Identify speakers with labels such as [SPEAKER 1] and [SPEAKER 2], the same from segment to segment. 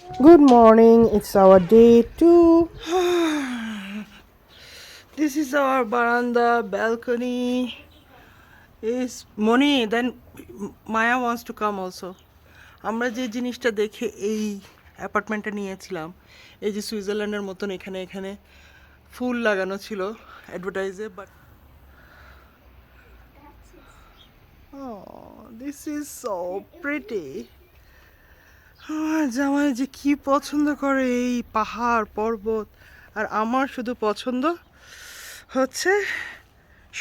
[SPEAKER 1] Good morning, it's our day two. This is our veranda balcony. Is Moni, then Maya wants to come also. আমরা যে জিনিসটা দেখে এই অ্যাপার্টমেন্টটা নিয়েছিলাম, এই যে সুইজারল্যান্ডের মতন এখানে এখানে ফুল লাগানো ছিল অ্যাডভার্টাইজে, but this is so pretty. আমার জামাই যে কি পছন্দ করে এই পাহাড় পর্বত, আর আমার শুধু পছন্দ হচ্ছে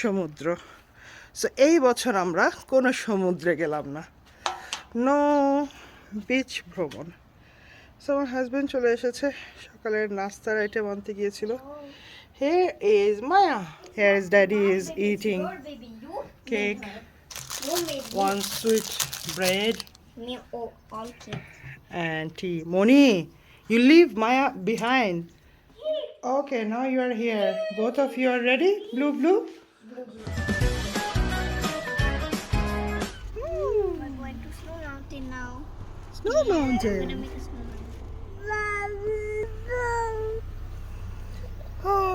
[SPEAKER 1] সমুদ্র। সো এই বছর আমরা কোনো সমুদ্রে গেলাম না, নো বিচ ভ্রমণ। সো আমার হাজব্যান্ড চলে এসেছে, সকালের নাস্তার আইটেম আনতে গিয়েছিল। Here is Maya. Here is Daddy is eating cake, one sweet bread
[SPEAKER 2] Me all kids.
[SPEAKER 1] and tea. Moni, you leave Maya behind. Okay, now you are here. Both of you are ready? Blue, blue?
[SPEAKER 2] We're going to Snow Mountain now.
[SPEAKER 1] Snow
[SPEAKER 2] We're
[SPEAKER 1] Mountain.
[SPEAKER 2] gonna make a snowman.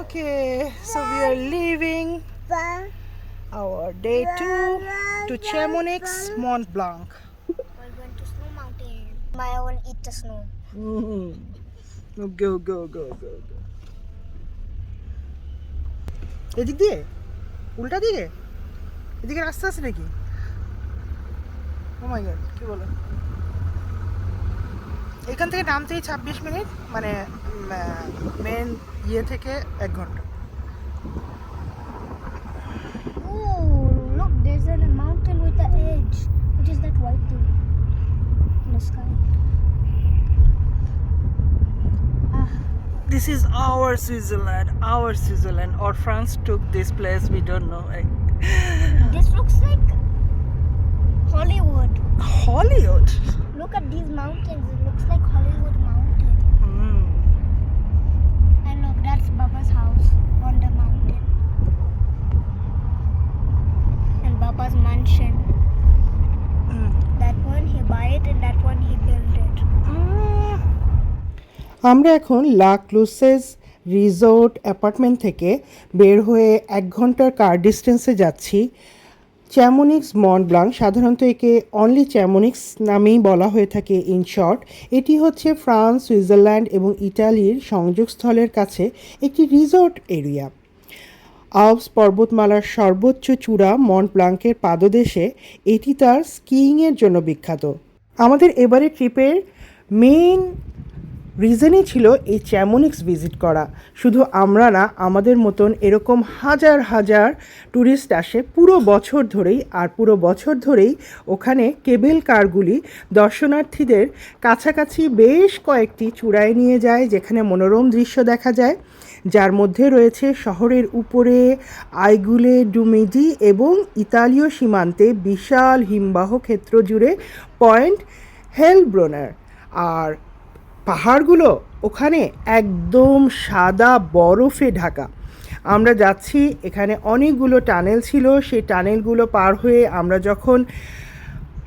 [SPEAKER 1] Okay, so we are leaving our day two to Chamonix Mont Blanc.
[SPEAKER 2] We're going to Snow Mountain. Maya will eat the snow.
[SPEAKER 1] Go, go, go, go, go. এদিক দিয়ে উল্টা দিকে এদিকে রাস্তা আছে নাকি? ও মাই god, কি বলো? এখান থেকে নামতেই 26 মিনিট, মানে মেন ইয়ে থেকে 1 ঘন্টা।
[SPEAKER 2] Oh, look, there's a mountain with the edge. What is that white thing in the sky?
[SPEAKER 1] This is our Switzerland, or France took this place, we don't know.
[SPEAKER 2] This looks like Hollywood.
[SPEAKER 1] Hollywood.
[SPEAKER 2] Look at these mountains. It looks like Hollywood mountain. And look, that's Baba's house on the mountain. And Baba's mansion. That one he buy it and that one he build it.
[SPEAKER 1] আমরা এখন লা ক্লুসেস resort apartment থেকে বের হয়ে 1 ঘন্টার কার ডিস্টেন্সে যাচ্ছি চ্যামোনিক্স Mont blank. সাধারণত একে অনলি চ্যামোনিক্স নামেই বলা হয়ে থাকে ইন শর্ট। এটি হচ্ছে ফ্রান্স, সুইজারল্যান্ড এবং ইটালির সংযোগস্থলের কাছে একটি রিসোর্ট এরিয়া। আল্পস পর্বতমালার সর্বোচ্চ চূড়া মন্ট ব্লাঙ্কের পাদদেশে এটি তার স্কিইংয়ের জন্য বিখ্যাত। আমাদের এবারের ট্রিপের মেইন রিজনই ছিল এই চ্যামোনিক্স ভিজিট করা। শুধু আমরা না, আমাদের মতন এরকম হাজার হাজার ট্যুরিস্ট আসে পুরো বছর ধরেই, আর পুরো বছর ধরেই ওখানে কেবল কারগুলি দর্শনার্থীদের কাছাকাছি বেশ কয়েকটি চূড়ায় নিয়ে যায়, যেখানে মনোরম দৃশ্য দেখা যায়, যার মধ্যে রয়েছে শহরের উপরে আইগুলে ডুমেডি এবং ইতালীয় সীমান্তে বিশাল হিমবাহ ক্ষেত্র জুড়ে পয়েন্ট হেলব্রোনার। আর পাহাড়গুলো ওখানে একদম সাদা বরফে ঢাকা। আমরা যাচ্ছি, এখানে অনেকগুলো টানেল ছিল, সেই টানেলগুলো পার হয়ে আমরা যখন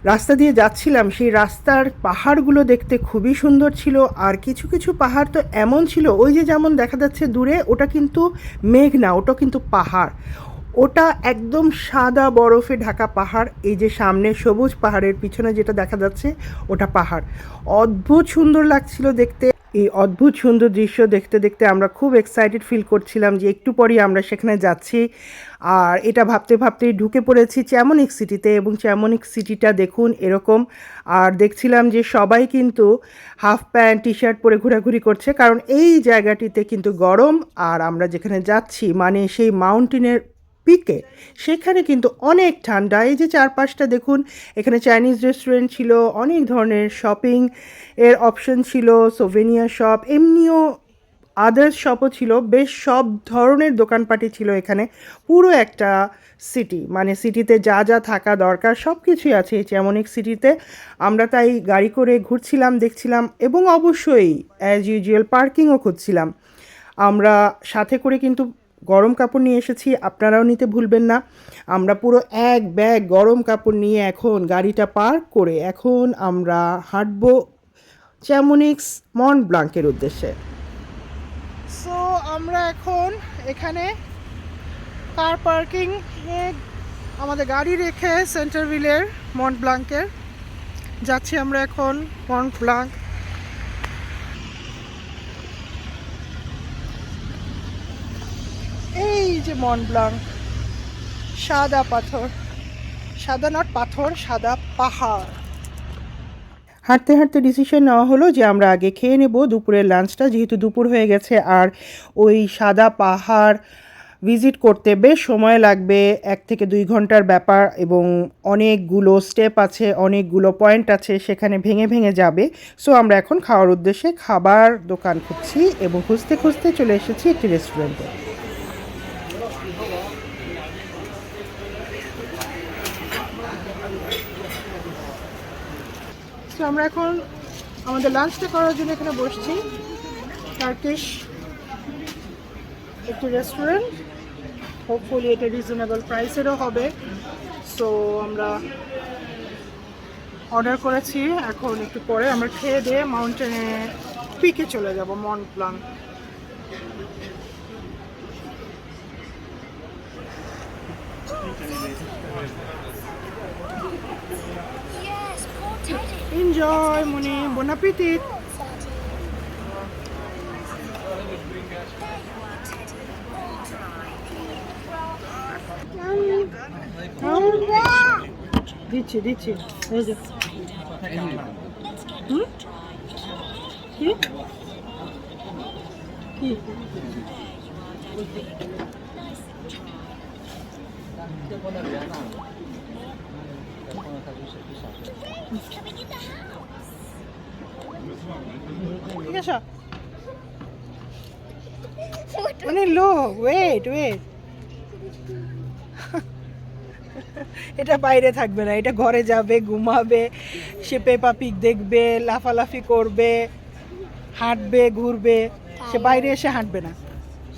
[SPEAKER 1] রাস্তা দিয়ে যাচ্ছিলাম, সেই রাস্তার পাহাড়গুলো দেখতে খুবই সুন্দর ছিল। আর কিছু কিছু পাহাড় তো এমন ছিল, ওই যে যেমন দেখা যাচ্ছে দূরে, ওটা কিন্তু মেঘ না, ওটা কিন্তু পাহাড়, ওটা একদম সাদা বরফে ঢাকা পাহাড়। এই যে সামনে সবুজ পাহাড়ের পিছনে যেটা দেখা যাচ্ছে ওটা পাহাড়। অদ্ভুত সুন্দর লাগছিল দেখতে। এই অদ্ভুত সুন্দর দৃশ্য দেখতে দেখতে আমরা খুব এক্সাইটেড ফিল করছিলাম যে একটু পরেই আমরা সেখানে যাচ্ছি। আর এটা ভাবতে ভাবতেই ঢুকে পড়েছি চ্যামোনিক্স সিটিতে, এবং চ্যামোনিক্স সিটিটা দেখুন এরকম। আর দেখছিলাম যে সবাই কিন্তু হাফ প্যান্ট টি শার্ট পরে ঘোরাঘুরি করছে, কারণ এই জায়গাটিতে কিন্তু গরম। আর আমরা যেখানে যাচ্ছি মানে সেই মাউন্টেনের পিকে, সেখানে কিন্তু অনেক ঠান্ডা। এই যে চারপাশটা দেখুন, এখানে চাইনিজ রেস্টুরেন্ট ছিল, অনেক ধরনের শপিং এর অপশন ছিল, সোভেনিয়ার শপ, এমনিও আদার্স শপও ছিল, বেশ সব ধরনের দোকানপাটি ছিল এখানে। পুরো একটা সিটি, মানে সিটিতে যা যা থাকা দরকার সব কিছুই আছে এই চ্যামোনিক্স সিটিতে। আমরা তাই গাড়ি করে ঘুরছিলাম, দেখছিলাম, এবং অবশ্যই অ্যাজ ইউজুয়াল পার্কিংও খুঁজছিলাম। আমরা সাথে করে কিন্তু গরম কাপড় নিয়ে এসেছি, আপনারাও নিতে ভুলবেন না। আমরা পুরো এক ব্যাগ গরম কাপড় নিয়ে এখন গাড়িটা পার্ক করে এখন আমরা হাঁটবো চ্যামনিক্স মন্ট ব্লাঙ্কের উদ্দেশ্যে। সো আমরা এখন এখানে কার পার্কিং আমাদের গাড়ি রেখে সেন্টারভিলের মন্ট ব্লাঙ্কের যাচ্ছি আমরা এখন মন্ট ব্লাঙ্ক। এই যে মন্ট ব্লাঙ্ক, সাদা পাথর, সাদা নট পাথর, সাদা পাহাড়। হাঁটতে হাঁটতে ডিসিশন নেওয়া হলো যে আমরা আগে খেয়ে নেব দুপুরের লাঞ্চটা, যেহেতু দুপুর হয়ে গেছে আর ওই সাদা পাহাড় ভিজিট করতে বেশ সময় লাগবে, 1 থেকে 2 ঘন্টার ব্যাপার, এবং অনেকগুলো স্টেপ আছে, অনেকগুলো পয়েন্ট আছে, সেখানে ভেঙে ভেঙে যাবে। সো আমরা এখন খাওয়ার উদ্দেশ্যে খাবার দোকান খুঁজছি এবং খুঁজতে খুঁজতে চলে এসেছি একটি রেস্টুরেন্টে। তো আমরা এখন আমাদের লাঞ্চটা করার জন্য এখানে বসছি। টার্কিশ একটি রেস্টুরেন্ট, হোপফুলি এটা রিজনেবল প্রাইসেরও হবে। সো আমরা অর্ডার করেছি, এখন একটু পরে আমরা খেয়ে দিয়ে মাউন্টেনে পিকে চলে যাব, Mont blank.
[SPEAKER 2] Yes, poor Teddy.
[SPEAKER 1] Enjoy মনে, বোন অ্যাপিটিট। দিচ্ছি দিচ্ছি, এই যে কি কি ঠিক আছে, মানে লো, ওয়েট ওয়েট, এটা বাইরে থাকবে না, এটা ঘরে যাবে, ঘুমাবে, সে পেপা পিগ দেখবে, লাফালাফি করবে, হাঁটবে, ঘুরবে, সে বাইরে এসে হাঁটবে না।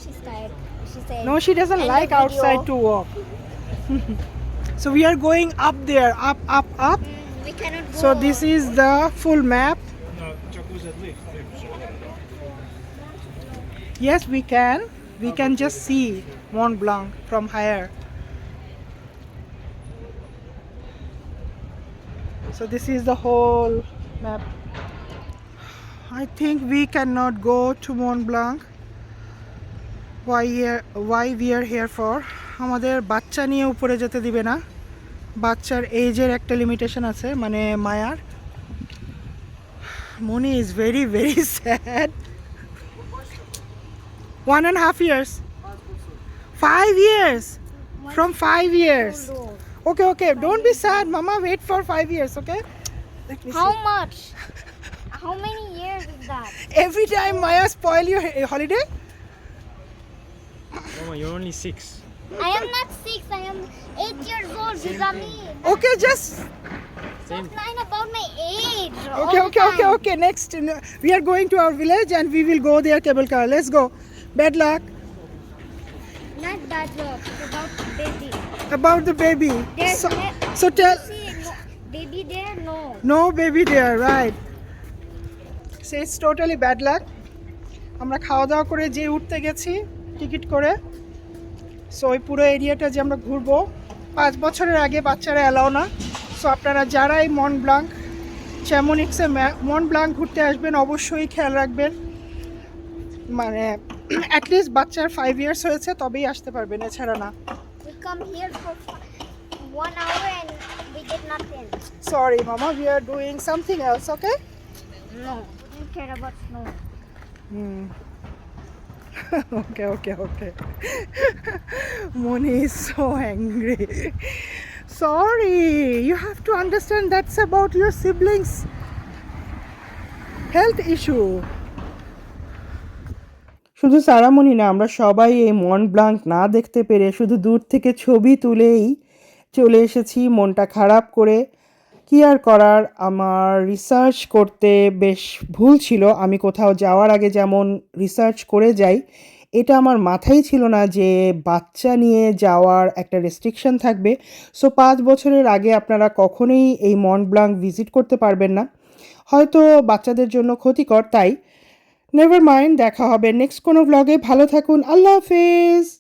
[SPEAKER 2] She's tired. She said.
[SPEAKER 1] No, she doesn't
[SPEAKER 2] End the
[SPEAKER 1] like outside to
[SPEAKER 2] video.
[SPEAKER 1] walk. So we are going up there, up, up, up.
[SPEAKER 2] We cannot go.
[SPEAKER 1] So this is the full map. Yes, we can. We can just see Mont Blanc from higher. So this is the whole map. I think we cannot go to Mont Blanc. Why we are here for? আমাদের বাচ্চা নিয়ে উপরে যেতে দিবে না, বাচ্চার এজের একটা লিমিটেশন আছে, মানে মায়ার। Money is very very sad. 1.5 years, 5 years, from 5 years. Okay, okay, don't be sad, mama, wait for 5 years, okay? Let me
[SPEAKER 2] How
[SPEAKER 1] see.
[SPEAKER 2] much? How many years is that?
[SPEAKER 1] Every time Maya spoil your holiday.
[SPEAKER 3] Mama, you're only 6.
[SPEAKER 2] I am not 6. I am 8 years old. Gizami.
[SPEAKER 1] Okay, just
[SPEAKER 3] Same.
[SPEAKER 2] Stop lying about my age.
[SPEAKER 1] okay,
[SPEAKER 2] all the
[SPEAKER 1] okay, okay,
[SPEAKER 2] time.
[SPEAKER 1] okay. Next, we are going to our village and we will go there, cable car. Let's go. Bad luck.
[SPEAKER 2] Not that job. It's about baby.
[SPEAKER 1] About the baby.
[SPEAKER 2] There's
[SPEAKER 1] So,
[SPEAKER 2] no-
[SPEAKER 1] so tell.
[SPEAKER 2] See, no, baby there, no.
[SPEAKER 1] No baby there, right? So it's totally bad luck. আমরা খাওয়া দাওয়া করে যে উঠতে গেছি ticket করে, so ওই পুরো এরিয়াটা যে আমরা ঘুরবো, 5 বছরের আগে বাচ্চারা অ্যালাও না। সো আপনারা যারা এই মন্ট ব্লাঙ্ক চ্যামনিক্সে মন্ট ব্লাঙ্ক ঘুরতে আসবেন অবশ্যই খেয়াল রাখবেন, মানে অ্যাটলিস্ট বাচ্চার 5 ইয়ার্স হয়েছে তবেই আসতে পারবেন, এছাড়া না।
[SPEAKER 2] We come here for 1 hour and we did nothing.
[SPEAKER 1] Sorry মামা, we are doing something else, okay?
[SPEAKER 2] No. We don't care about snow.
[SPEAKER 1] Okay, okay, okay. Moni is so angry. Sorry, you have to understand that's about your siblings' health issue. শুধু সারামণি না, আমরা সবাই এই Mont blank না দেখতে পেরে শুধু দূর থেকে ছবি তুলেই চলে এসেছি, মনটা খারাপ করে। কি আর করার, আমার রিসার্চ করতে বেশ ভুল ছিল। আমি কোথাও যাওয়ার আগে যেমন রিসার্চ করে যাই, এটা আমার মাথায় ছিল না যে বাচ্চা নিয়ে যাওয়ার একটা রেস্ট্রিকশন থাকবে। সো 5 বছরের আগে আপনারা কখনোই এই মন্ট ব্লাঙ্ক ভিজিট করতে পারবেন না। হয়তো বাচ্চাদের জন্য ক্ষতিকর, তাই নেভার মাইন্ড, দেখা হবে নেক্সট কোনো ব্লগে। ভালো থাকুন, আল্লাহ হাফেজ।